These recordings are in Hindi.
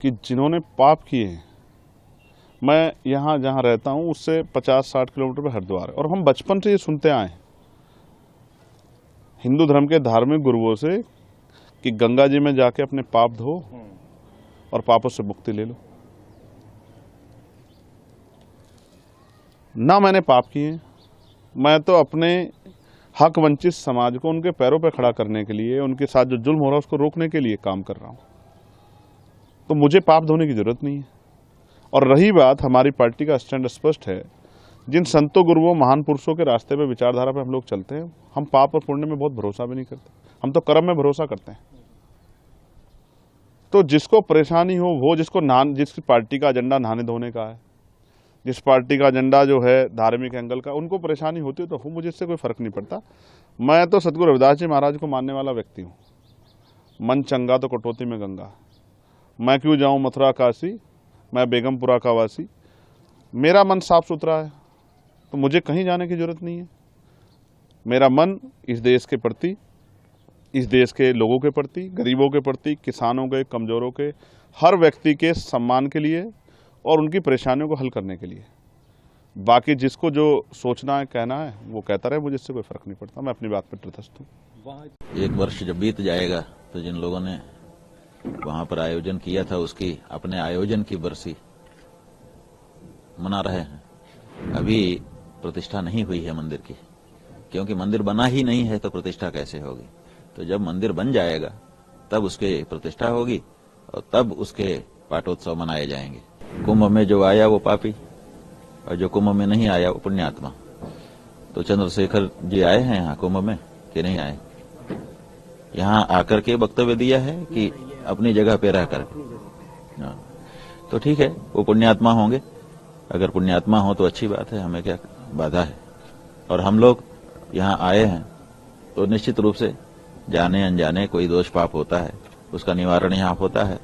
कि जिन्होंने पाप किए हैं, मैं यहाँ जहाँ रहता हूँ उससे 50-60 किलोमीटर पर हरिद्वार है, और हम बचपन से ये सुनते आए हैं हिंदू धर्म के धार्मिक गुरुओं से कि गंगा जी में जाके अपने पाप धो और पापों से मुक्ति ले लो। ना मैंने पाप किए, मैं तो अपने हक वंचित समाज को उनके पैरों पर खड़ा करने के लिए, उनके साथ जो जुल्म हो रहा है उसको रोकने के लिए काम कर रहा हूँ। तो मुझे पाप धोने की जरूरत नहीं है। और रही बात, हमारी पार्टी का स्टैंड स्पष्ट है, जिन संतों गुरुओं महान पुरुषों के रास्ते पे, विचारधारा पे हम लोग चलते हैं, हम पाप और पुण्य में बहुत भरोसा भी नहीं करते, हम तो कर्म में भरोसा करते हैं। तो जिसको परेशानी हो वो, जिसकी पार्टी का एजेंडा नहाने धोने का है, जिस पार्टी का एजेंडा जो है धार्मिक एंगल का, उनको परेशानी होती है तो हो, मुझे इससे कोई फर्क नहीं पड़ता। मैं तो सतगुरु रविदास जी महाराज को मानने वाला व्यक्ति हूँ। मन चंगा तो कटौती में गंगा, मैं क्यों जाऊँ मथुरा काशी, मैं बेगमपुरा का वासी। मेरा मन साफ सुथरा है तो मुझे कहीं जाने की जरूरत नहीं है। मेरा मन इस देश के प्रति, इस देश के लोगों के प्रति, गरीबों के प्रति, किसानों के, कमजोरों के, हर व्यक्ति के सम्मान के लिए और उनकी परेशानियों को हल करने के लिए। बाकी जिसको जो सोचना है, कहना है, वो कहता रहे, मुझे इससे कोई फर्क नहीं पड़ता। मैं अपनी बात पर तटस्थ हूँ। एक वर्ष जब बीत जाएगा तो जिन लोगों ने वहां पर आयोजन किया था उसकी अपने आयोजन की बरसी मना रहे हैं। अभी प्रतिष्ठा नहीं हुई है मंदिर की, क्योंकि मंदिर बना ही नहीं है तो प्रतिष्ठा कैसे होगी। तो जब मंदिर बन जाएगा तब उसके प्रतिष्ठा होगी और तब उसके पाटोत्सव मनाए जाएंगे। कुंभ में जो आया वो पापी और जो कुंभ में नहीं आया वो पुण्यात्मा। तो चंद्रशेखर जी आए हैं यहाँ कुंभ में कि नहीं आए? यहाँ आकर के वक्तव्य दिया है कि अपनी जगह पे रह कर? तो ठीक है, वो पुण्यात्मा होंगे। अगर पुण्यात्मा हो तो अच्छी बात है, हमें क्या बाधा है। और हम लोग यहाँ आए हैं तो निश्चित रूप से जाने अनजाने कोई दोष पाप होता है, उसका निवारण यहाँ होता है,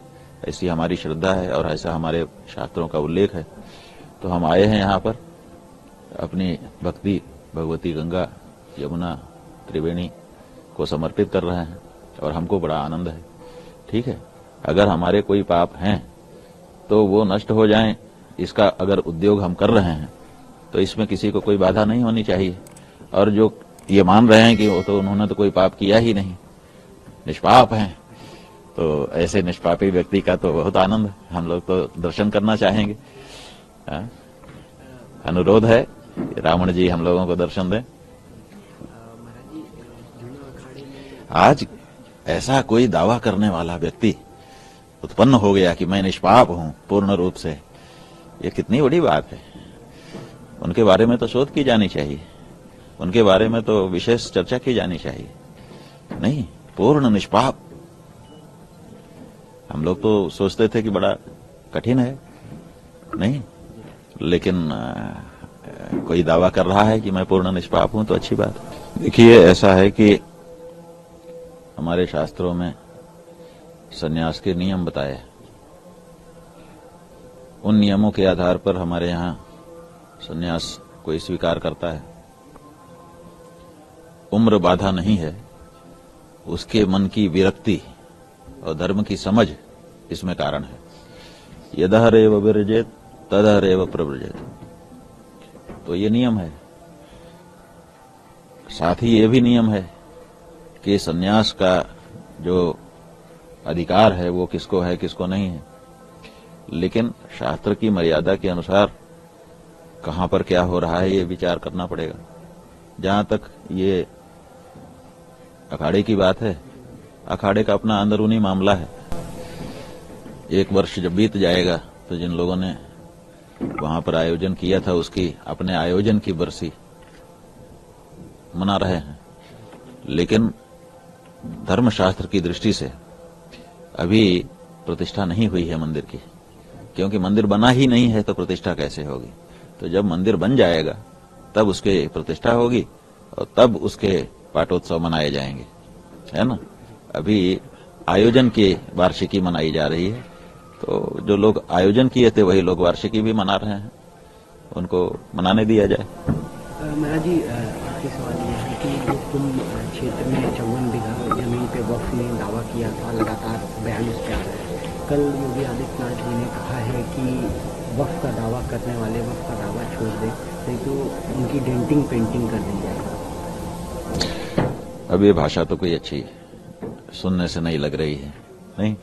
ऐसी हमारी श्रद्धा है और ऐसा हमारे शास्त्रों का उल्लेख है। तो हम आए हैं यहाँ पर अपनी भक्ति भगवती गंगा, यमुना, त्रिवेणी को समर्पित कर रहे हैं और हमको बड़ा आनंद है। ठीक है, अगर हमारे कोई पाप हैं तो वो नष्ट हो जाएं, इसका अगर उद्योग हम कर रहे हैं तो इसमें किसी को कोई बाधा नहीं होनी चाहिए। और जो ये मान रहे हैं कि वो तो उन्होंने तो कोई पाप किया ही नहीं, निष्पाप हैं, तो ऐसे निष्पापी व्यक्ति का तो बहुत आनंद है। हम लोग तो दर्शन करना चाहेंगे। अनुरोध है रावण जी हम लोगों को दर्शन दें। आज ऐसा कोई दावा करने वाला व्यक्ति उत्पन्न हो गया कि मैं निष्पाप हूं पूर्ण रूप से, ये कितनी बड़ी बात है। उनके बारे में तो शोध की जानी चाहिए, उनके बारे में तो विशेष चर्चा की जानी चाहिए। नहीं, पूर्ण निष्पाप। हम लोग तो सोचते थे कि बड़ा कठिन है, नहीं, लेकिन कोई दावा कर रहा है कि मैं पूर्ण निष्पाप हूं तो अच्छी बात है। देखिए, ऐसा है कि हमारे शास्त्रों में सन्यास के नियम बताए, उन नियमों के आधार पर हमारे यहाँ सन्यास कोई स्वीकार करता है। उम्र बाधा नहीं है, उसके मन की विरक्ति और धर्म की समझ इसमें कारण है। यदहरेव विरजेत तदहरेव प्रव्रजेत, तो ये नियम है। साथ ही ये भी नियम है कि सन्यास का जो अधिकार है वो किसको है किसको नहीं है, लेकिन शास्त्र की मर्यादा के अनुसार कहां पर क्या हो रहा है ये विचार करना पड़ेगा। जहां तक ये अखाड़े की बात है, अखाड़े का अपना अंदरूनी मामला है। एक वर्ष जब बीत जाएगा तो जिन लोगों ने वहां पर आयोजन किया था उसकी अपने आयोजन की बरसी मना रहे हैं। लेकिन धर्मशास्त्र की दृष्टि से अभी प्रतिष्ठा नहीं हुई है मंदिर की, क्योंकि मंदिर बना ही नहीं है तो प्रतिष्ठा कैसे होगी। तो जब मंदिर बन जाएगा तब उसके प्रतिष्ठा होगी और तब उसके पाटोत्सव मनाए जाएंगे, है ना। अभी आयोजन की वार्षिकी मनाई जा रही है, तो जो लोग आयोजन किए थे वही लोग वार्षिकी भी मना रहे हैं, उनको मनाने दिया जाए। महाराज जी, आखिरी सवाल ये है कि जो कुंभ क्षेत्र में 54 बीघा जमीन पे वक्फ ने दावा किया था, लगातार बयान इस पे आ रहा है, कल योगी आदित्यनाथ जी ने कहा है कि वक्त का दावा करने वाले वक्त का दावा छोड़ दें, नहीं तो उनकी डेंटिंग पेंटिंग कर दी जाएगी। अब ये भाषा तो कोई अच्छी सुनने से नहीं लग रही है, नहीं।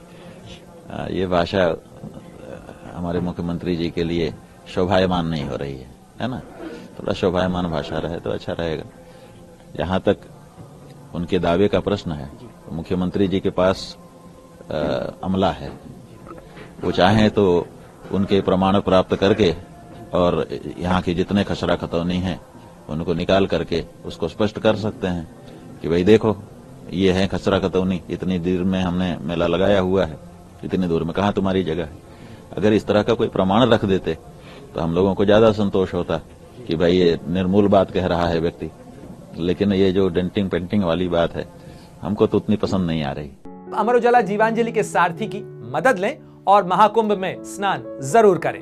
ये भाषा हमारे मुख्यमंत्री जी के लिए शोभायमान नहीं हो रही है ना। थोड़ा शोभायमान भाषा रहे तो अच्छा रहेगा। जहां तक उनके दावे का प्रश्न है, तो मुख्यमंत्री जी के पास अमला है। वो चाहें तो उनके प्रमाण प्राप्त करके और यहाँ के जितने खसरा खतौनी हैं उनको निकाल करके उसको स्पष्ट कर सकते हैं कि भाई देखो ये है खसरा खतौनी, इतनी दूर में हमने मेला लगाया हुआ है, इतनी दूर में कहाँ तुम्हारी जगह है। अगर इस तरह का कोई प्रमाण रख देते तो हम लोगों को ज्यादा संतोष होता कि भाई ये निर्मूल बात कह रहा है व्यक्ति। लेकिन ये जो डेंटिंग पेंटिंग वाली बात है हमको तो उतनी पसंद नहीं आ रही। अमर उजाला जीवांजलि के सारथी की मदद लें और महाकुंभ में स्नान जरूर करें।